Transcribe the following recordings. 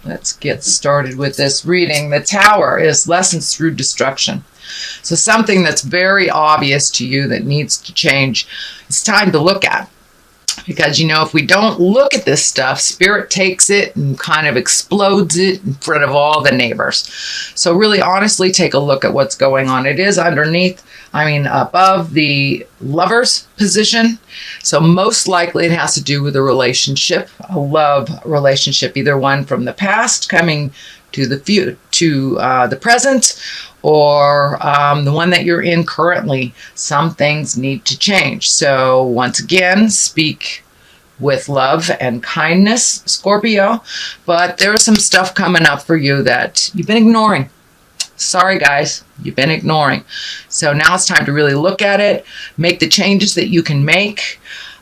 Let's get started with this reading. The Tower is lessons through destruction. So something that's very obvious to you that needs to change, it's time to look at. Because, you know, if we don't look at this stuff, Spirit takes it and kind of explodes it in front of all the neighbors. So really, honestly, take a look at what's going on. It is underneath, above the Lover's position. So most likely it has to do with a relationship, a love relationship, either one from the past coming to the present, or the one that you're in currently. Some things need to change. So once again, speak with love and kindness, Scorpio. But there's some stuff coming up for you that you've been ignoring. Sorry, guys, you've been ignoring. So now it's time to really look at it, make the changes that you can make,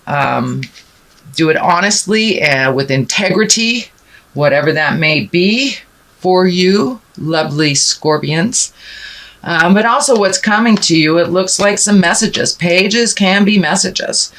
do it honestly and with integrity, whatever that may be for you, lovely Scorpions. But also what's coming to you, it looks like some messages. Pages can be messages.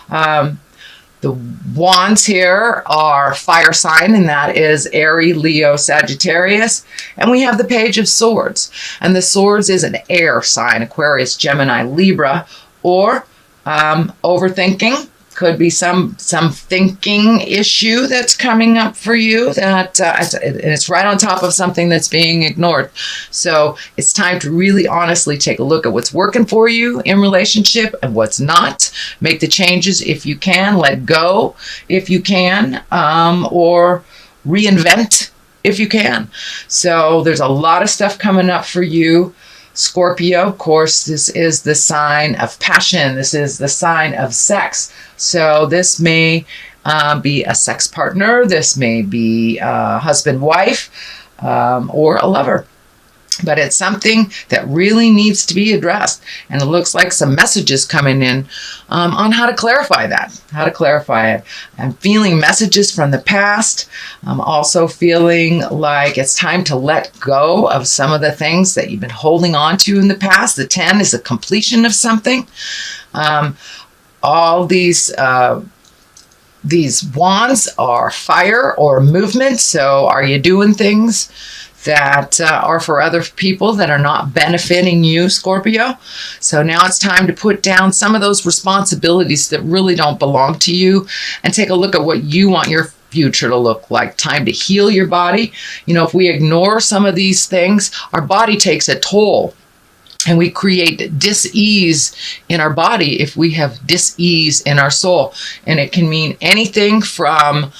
The wands here are fire sign, and that is Aries, Leo, Sagittarius. And we have the Page of Swords. And the Swords is an air sign, Aquarius, Gemini, Libra, or overthinking. Could be some thinking issue that's coming up for you that and it's right on top of something that's being ignored. So it's time to really honestly take a look at what's working for you in relationship and what's not. Make the changes if you can. Let go if you can, or reinvent if you can. So there's a lot of stuff coming up for you, Scorpio. Of course, this is the sign of passion. This is the sign of sex. So this may be a sex partner. This may be a husband, wife, or a lover. But it's something that really needs to be addressed. And it looks like some messages coming in on how to clarify that, how to clarify it. I'm feeling messages from the past. I'm also feeling like it's time to let go of some of the things that you've been holding on to in the past. The 10 is a completion of something. All these wands are fire or movement. So are you doing things that are for other people that are not benefiting you, Scorpio? So now it's time to put down some of those responsibilities that really don't belong to you and take a look at what you want your future to look like. Time to heal your body. You know, if we ignore some of these things, our body takes a toll. And we create dis-ease in our body if we have dis-ease in our soul. And it can mean anything from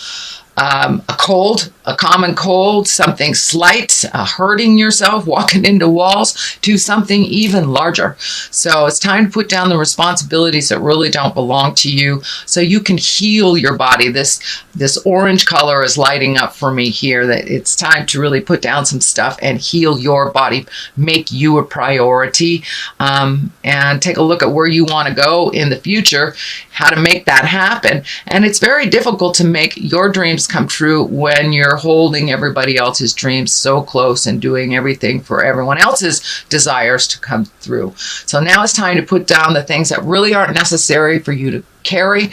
a cold, a common cold, something slight, hurting yourself, walking into walls, to something even larger. So it's time to put down the responsibilities that really don't belong to you so you can heal your body. This orange color is lighting up for me here, that it's time to really put down some stuff and heal your body, make you a priority, and take a look at where you want to go in the future, how to make that happen. And it's very difficult to make your dreams come true when you're holding everybody else's dreams so close and doing everything for everyone else's desires to come through. So now it's time to put down the things that really aren't necessary for you to carry.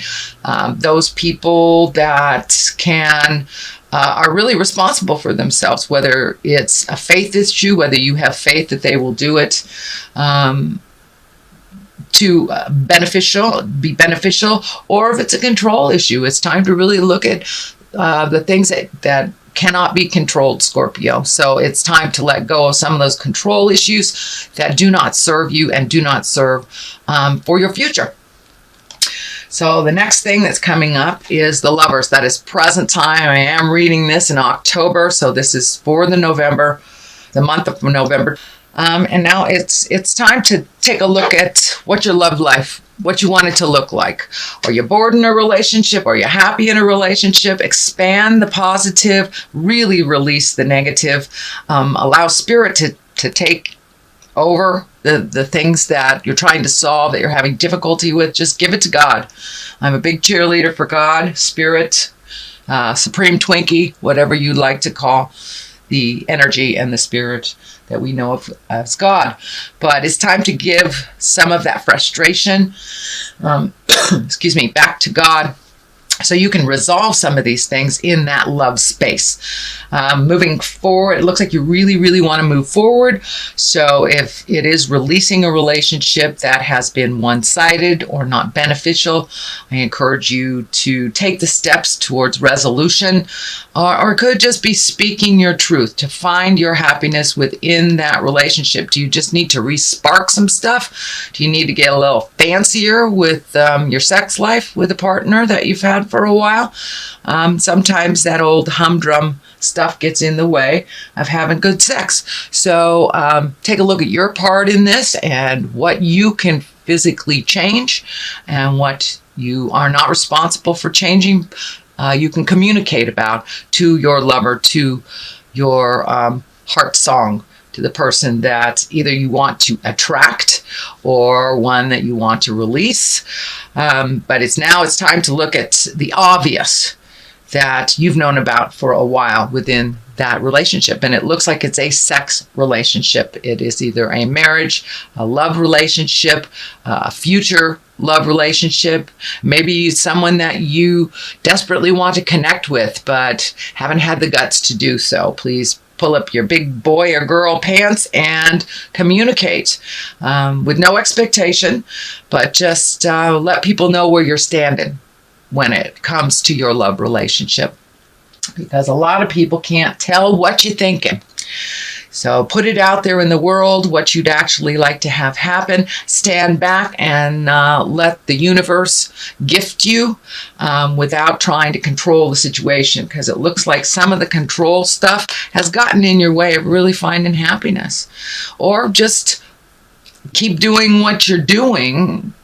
Those people that are really responsible for themselves, whether it's a faith issue, whether you have faith that they will do it to be beneficial, or if it's a control issue. It's time to really look at the things that cannot be controlled, Scorpio. So it's time to let go of some of those control issues that do not serve you and do not serve for your future. So the next thing that's coming up is the Lovers. That is present time. I am reading this in October, so this is for the month of November. And now it's time to take a look at what your love life, what you want it to look like. Are you bored in a relationship? Are you happy in a relationship? Expand the positive, really release the negative. Allow Spirit to take over the things that you're trying to solve, that you're having difficulty with. Just give it to God. I'm a big cheerleader for God, Spirit, Supreme Twinkie, whatever you'd like to call the energy and the spirit that we know of as God. But it's time to give some of that frustration, back to God, So you can resolve some of these things in that love space. Moving forward, it looks like you really, really want to move forward. So if it is releasing a relationship that has been one-sided or not beneficial, I encourage you to take the steps towards resolution, or it could just be speaking your truth to find your happiness within that relationship. Do you just need to re-spark some stuff? Do you need to get a little fancier with your sex life with a partner that you've had for a while? Sometimes that old humdrum stuff gets in the way of having good sex. So take a look at your part in this and what you can physically change and what you are not responsible for changing. You can communicate about to your lover, to your heart song, to the person that either you want to attract or one that you want to release. But it's time to look at the obvious that you've known about for a while within that relationship. And it looks like it's a sex relationship. It is either a marriage, a love relationship, a future love relationship, maybe someone that you desperately want to connect with, but haven't had the guts to do so. Please pull up your big boy or girl pants and communicate with no expectation, but just let people know where you're standing when it comes to your love relationship, because a lot of people can't tell what you're thinking. So put it out there in the world, what you'd actually like to have happen. Stand back and let the universe gift you without trying to control the situation, because it looks like some of the control stuff has gotten in your way of really finding happiness. Or just keep doing what you're doing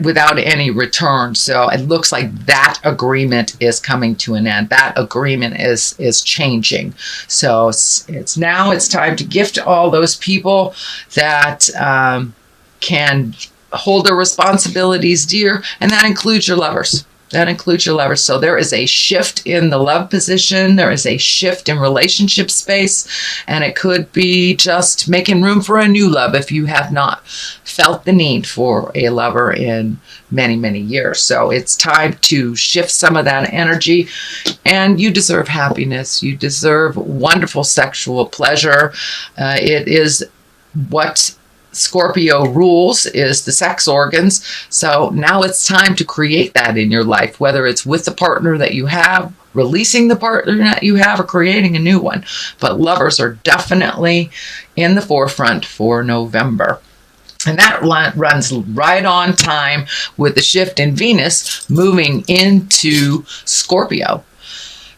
without any return. So it looks like that agreement is coming to an end. That agreement is changing. So it's time to gift all those people that can hold their responsibilities dear, and that includes your lovers. So there is a shift in the love position. There is a shift in relationship space, and it could be just making room for a new love if you have not felt the need for a lover in many, many years. So it's time to shift some of that energy, and you deserve happiness. You deserve wonderful sexual pleasure. It is what Scorpio rules, is the sex organs. So now it's time to create that in your life, whether it's with the partner that you have, releasing the partner that you have, or creating a new one. But lovers are definitely in the forefront for November. And that runs right on time with the shift in Venus moving into Scorpio.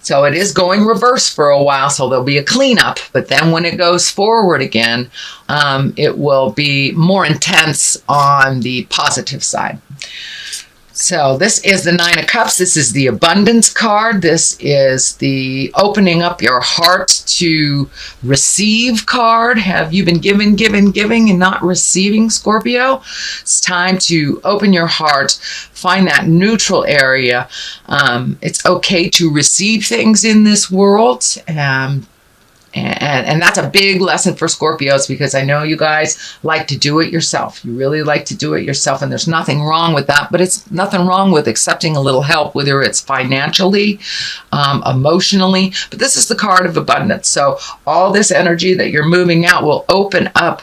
So it is going reverse for a while, so there'll be a cleanup. But then when it goes forward again, it will be more intense on the positive side. So this is the Nine of Cups. This is the abundance card. This is the opening up your heart to receive card. Have you been giving and not receiving, Scorpio? It's time to open your heart, find that neutral area. It's okay to receive things in this world. And that's a big lesson for Scorpios, because I know you guys like to do it yourself. You really like to do it yourself, and there's nothing wrong with that, but it's nothing wrong with accepting a little help, whether it's financially, emotionally. But this is the card of abundance. So all this energy that you're moving out will open up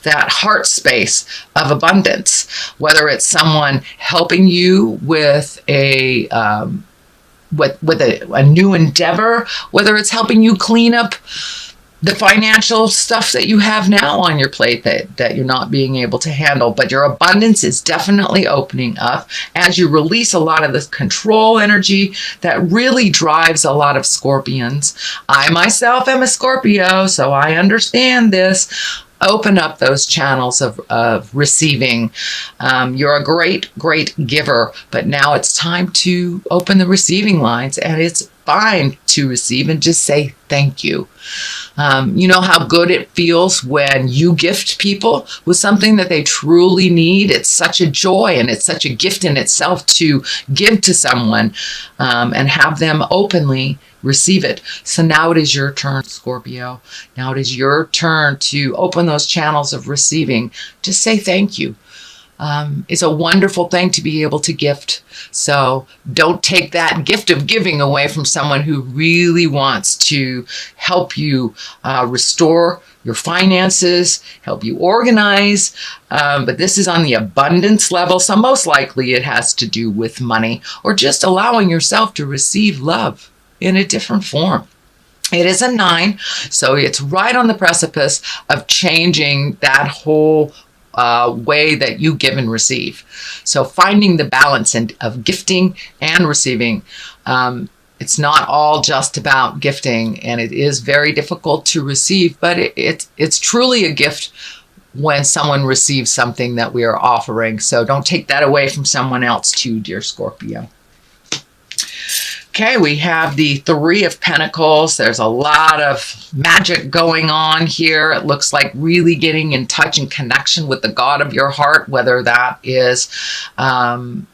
that heart space of abundance, whether it's someone helping you with a new endeavor, whether it's helping you clean up the financial stuff that you have now on your plate that you're not being able to handle. But your abundance is definitely opening up as you release a lot of this control energy that really drives a lot of Scorpions. I myself am a Scorpio, so I understand this. Open up those channels of receiving. You're a great, great giver, but now it's time to open the receiving lines, and it's fine to receive and just say thank you. You know how good it feels when you gift people with something that they truly need. It's such a joy, and it's such a gift in itself to give to someone and have them openly receive it. So now it is your turn, Scorpio. Now it is your turn to open those channels of receiving. Just say thank you. is a wonderful thing to be able to gift. So don't take that gift of giving away from someone who really wants to help you restore your finances, help you organize. But this is on the abundance level. So most likely it has to do with money or just allowing yourself to receive love in a different form. It is a 9, so it's right on the precipice of changing that whole way that you give and receive. So finding the balance of gifting and receiving. It's not all just about gifting, and it is very difficult to receive, but it's truly a gift when someone receives something that we are offering. So don't take that away from someone else too, dear Scorpio. Okay, we have the 3 of Pentacles. There's a lot of magic going on here. It looks like really getting in touch and connection with the God of your heart, whether that is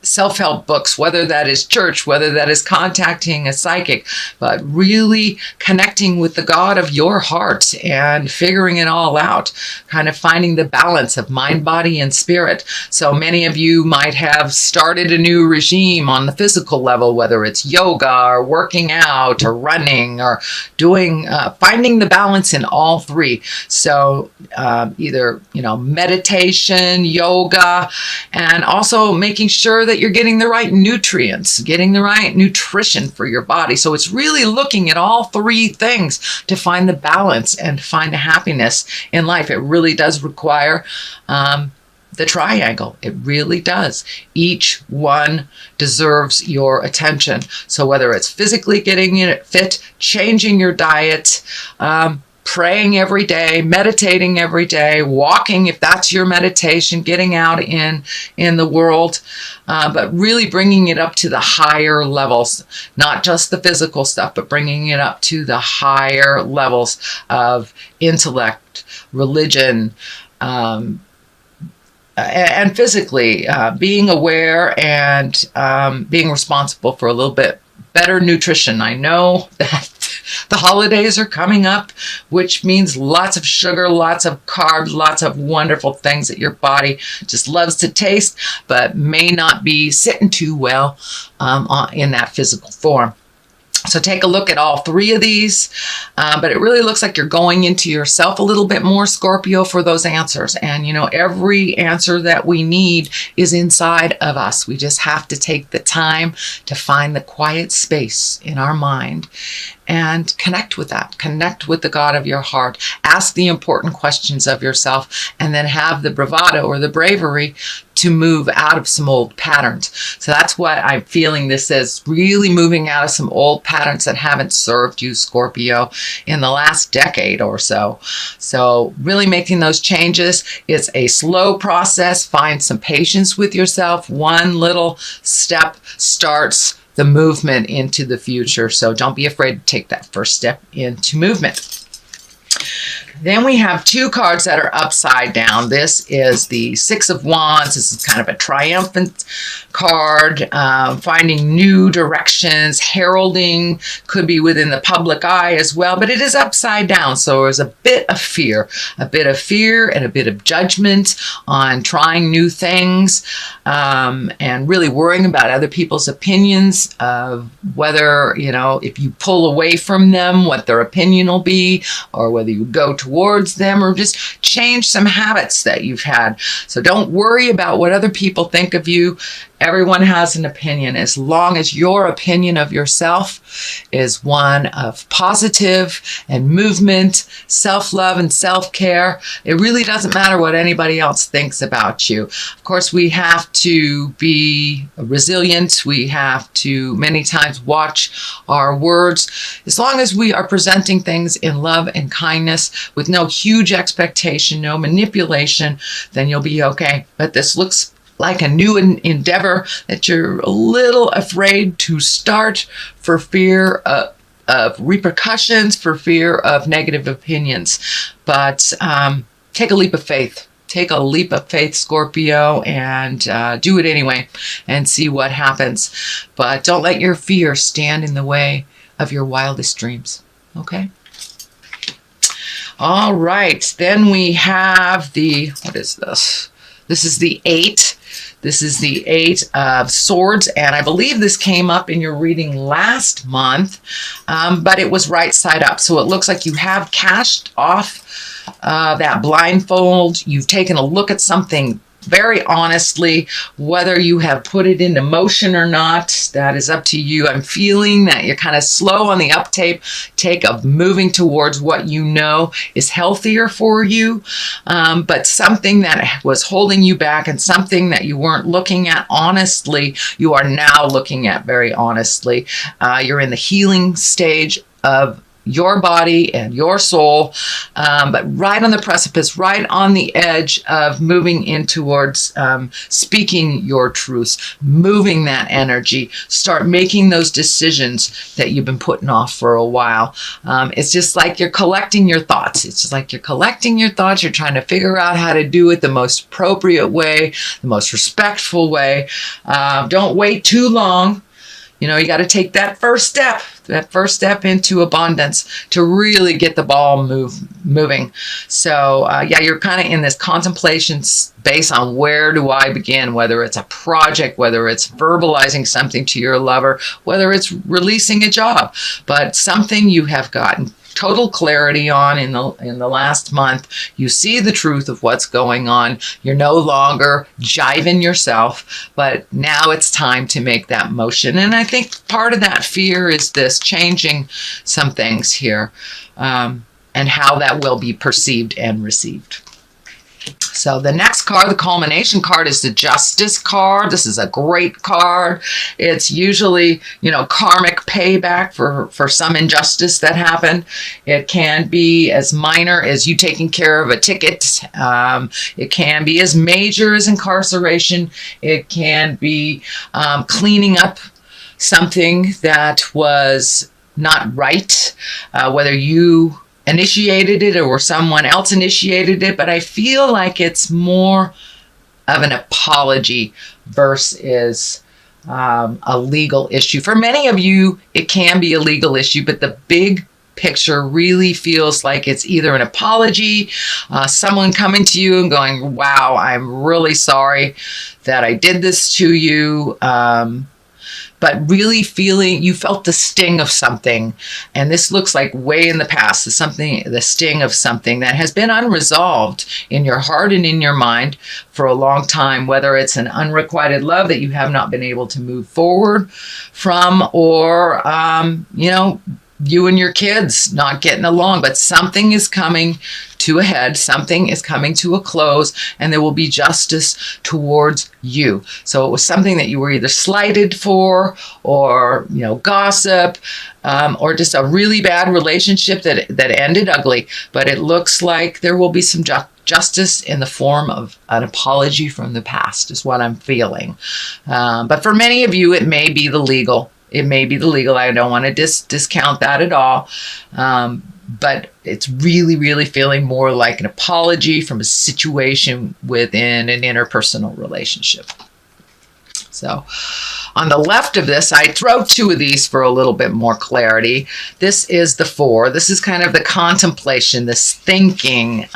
self-help books, whether that is church, whether that is contacting a psychic, but really connecting with the God of your heart and figuring it all out, kind of finding the balance of mind, body, and spirit. So many of you might have started a new regime on the physical level, whether it's yoga, or working out or running or doing finding the balance in all 3. So either meditation, yoga, and also making sure that you're getting the right nutrients, getting the right nutrition for your body. So it's really looking at all 3 things to find the balance and find the happiness in life. It really does require the triangle. It really does. Each one deserves your attention. So whether it's physically getting it fit, changing your diet, praying every day, meditating every day, walking if that's your meditation, getting out in the world, but really bringing it up to the higher levels, not just the physical stuff, but bringing it up to the higher levels of intellect, religion, and physically, being aware and being responsible for a little bit better nutrition. I know that the holidays are coming up, which means lots of sugar, lots of carbs, lots of wonderful things that your body just loves to taste, but may not be sitting too well in that physical form. So take a look at all 3 of these, but it really looks like you're going into yourself a little bit more, Scorpio, for those answers. And, every answer that we need is inside of us. We just have to take the time to find the quiet space in our mind and connect with that. Connect with the God of your heart. Ask the important questions of yourself, and then have the bravado or the bravery to move out of some old patterns. So that's what I'm feeling this is, really moving out of some old patterns that haven't served you, Scorpio, in the last decade or so. So really making those changes. It's a slow process. Find some patience with yourself. One little step starts the movement into the future. So don't be afraid to take that first step into movement. Then we have 2 cards that are upside down. This is the 6 of Wands. This is kind of a triumphant card, finding new directions, heralding, could be within the public eye as well, but it is upside down. So there's a bit of fear and a bit of judgment on trying new things, and really worrying about other people's opinions of whether, if you pull away from them, what their opinion will be, or whether you go towards them or just change some habits that you've had. So don't worry about what other people think of you. Everyone has an opinion. As long as your opinion of yourself is one of positive and movement, self-love and self-care, it really doesn't matter what anybody else thinks about you. Of course, we have to be resilient. We have to many times watch our words. As long as we are presenting things in love and kindness with no huge expectation, no manipulation, then you'll be okay. But this looks like a new endeavor that you're a little afraid to start for fear of repercussions, for fear of negative opinions. But take a leap of faith. Take a leap of faith, Scorpio, and do it anyway and see what happens. But don't let your fear stand in the way of your wildest dreams. Okay? All right. Then we have what is this? This is the 8. This is the 8 of Swords, and I believe this came up in your reading last month, but it was right side up. So it looks like you have cashed off that blindfold. You've taken a look at something very honestly. Whether you have put it into motion or not, that is up to you. I'm feeling that you're kind of slow on the uptake of moving towards what you know is healthier for you, but something that was holding you back and something that you weren't looking at honestly, you are now looking at very honestly. You're in the healing stage of your body and your soul, but right on the precipice, right on the edge of moving in towards speaking your truths, moving that energy, start making those decisions that you've been putting off for a while. It's just like you're collecting your thoughts. It's just like you're collecting your thoughts. You're trying to figure out how to do it the most appropriate way, the most respectful way. Don't wait too long. You know, you got to take that first step into abundance to really get the ball moving. So, yeah, you're kind of in this contemplation space on where do I begin, whether it's a project, whether it's verbalizing something to your lover, whether it's releasing a job, but something you have gotten total clarity on in the last month. You see the truth of what's going on. You're no longer jiving yourself, but now it's time to make that motion. And I think part of that fear is this changing some things here, and how that will be perceived and received. So the next card, the culmination card, is the Justice card. This is a great card. It's usually, you know, karmic payback for some injustice that happened. It can be as minor as you taking care of a ticket. It can be as major as incarceration. It can be cleaning up something that was not right, whether you initiated it or someone else initiated it, but I feel like it's more of an apology versus a legal issue. For many of you, it can be a legal issue, but the big picture really feels like it's either an apology, someone coming to you and going, wow, I'm really sorry that I did this to you, but really feeling you felt the sting of something. And this looks like way in the past, the sting of something that has been unresolved in your heart and in your mind for a long time, whether it's an unrequited love that you have not been able to move forward from, or, you know, you and your kids not getting along, but something is coming to a head, something is coming to a close, and there will be justice towards you. So it was something that you were either slighted for, or, you know, gossip, or just a really bad relationship that ended ugly. But it looks like there will be some justice in the form of an apology from the past, is what I'm feeling. But for many of you, it may be the legal. It may be the legal. I don't want to discount that at all. But it's really, really feeling more like an apology from a situation within an interpersonal relationship. So on the left of this, I throw two of these for a little bit more clarity. This is the 4. This is kind of the contemplation, this thinking,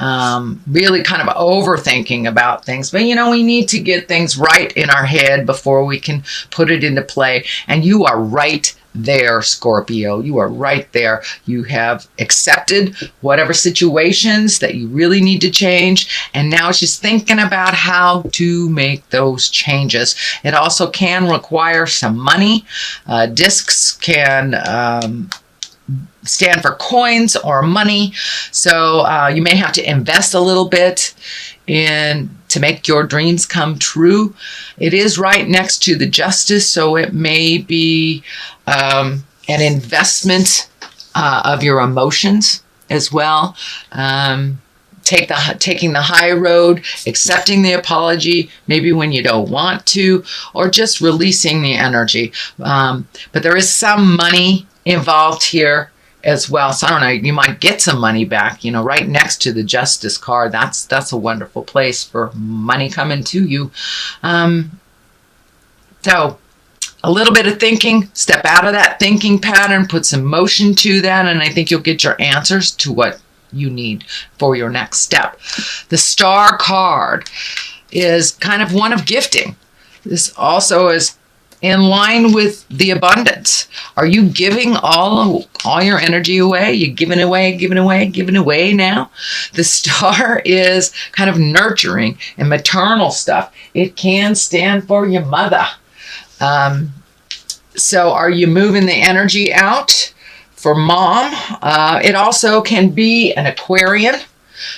really kind of overthinking about things. But, you know, we need to get things right in our head before we can put it into play. And you are right there, Scorpio. You are right there. You have accepted whatever situations that you really need to change, and now it's just thinking about how to make those changes. It also can require some money. Discs can stand for coins or money, so you may have to invest a little bit to make your dreams come true. It is right next to the Justice, so it may be an investment of your emotions as well. Taking the high road, accepting the apology, maybe when you don't want to, or just releasing the energy. But there is some money involved here as well. So I don't know, you might get some money back, you know, right next to the Justice card. That's a wonderful place for money coming to you. So a little bit of thinking, step out of that thinking pattern, put some motion to that, and I think you'll get your answers to what you need for your next step. The Star card. is kind of one of gifting. This also is in line with the abundance. Are you giving all your energy away? You giving away now? The star is kind of nurturing and maternal stuff. It can stand for your mother. So are you moving the energy out for mom? It also can be an Aquarian.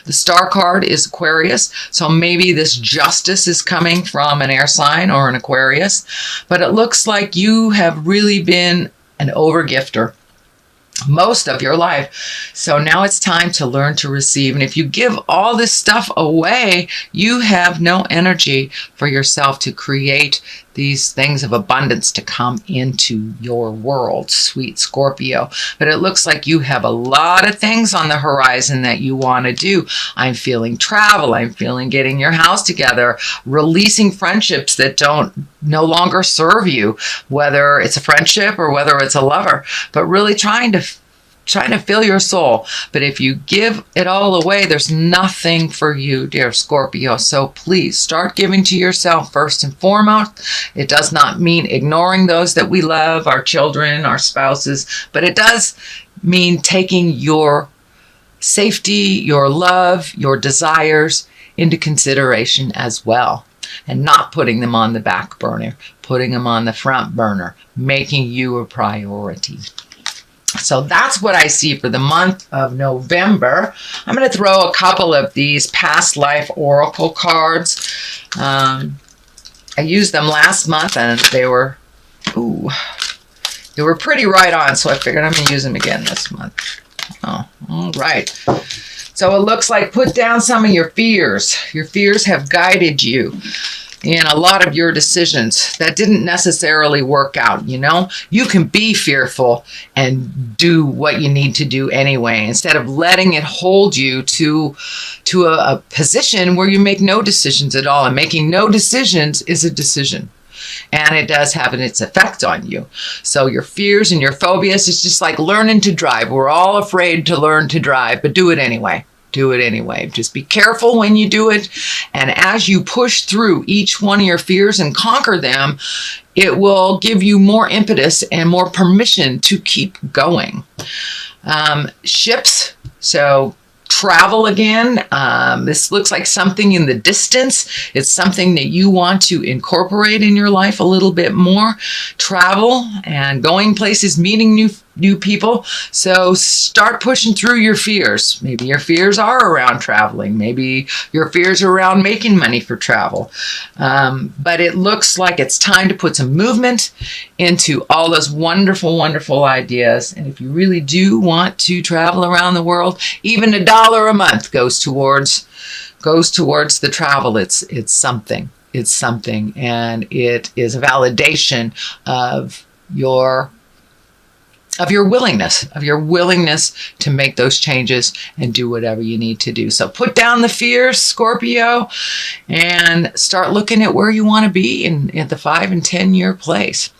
The star card is Aquarius, so maybe this justice is coming from an air sign or an Aquarius, but it looks like you have really been an overgifter most of your life. So now it's time to learn to receive. And if you give all this stuff away, you have no energy for yourself to create these things of abundance to come into your world, sweet Scorpio. But it looks like you have a lot of things on the horizon that you want to do. I'm feeling travel. I'm feeling getting your house together, releasing friendships that no longer serve you, whether it's a friendship or whether it's a lover, but really trying to fill your soul. But if you give it all away, there's nothing for you, dear Scorpio. So please start giving to yourself first and foremost. It does not mean ignoring those that we love, our children, our spouses, but it does mean taking your safety, your love, your desires into consideration as well, and not putting them on the back burner, putting them on the front burner, making you a priority. So that's what I see for the month of November. I'm going to throw a couple of these past life oracle cards. I used them last month and they were pretty right on, so I figured I'm going to use them again this month. Oh, all right. So it looks like put down some of your fears. Your fears have guided you in a lot of your decisions that didn't necessarily work out. You can be fearful and do what you need to do anyway, instead of letting it hold you to a position where you make no decisions at all. And making no decisions is a decision, and it does have its effect on you. So your fears and your phobias, it's just like learning to drive. We're all afraid to learn to drive, but do it anyway. Do it anyway. Just be careful when you do it. And as you push through each one of your fears and conquer them, it will give you more impetus and more permission to keep going. Ships. So travel again. This looks like something in the distance. It's something that you want to incorporate in your life a little bit more. Travel and going places, meeting new people. So start pushing through your fears. Maybe your fears are around traveling. Maybe your fears are around making money for travel. But it looks like it's time to put some movement into all those wonderful, wonderful ideas. And if you really do want to travel around the world, even $1 a month goes towards the travel. It's something. It's something. And it is a validation of your willingness to make those changes and do whatever you need to do. So put down the fears, Scorpio, and start looking at where you want to be in the 5 and 10 year place.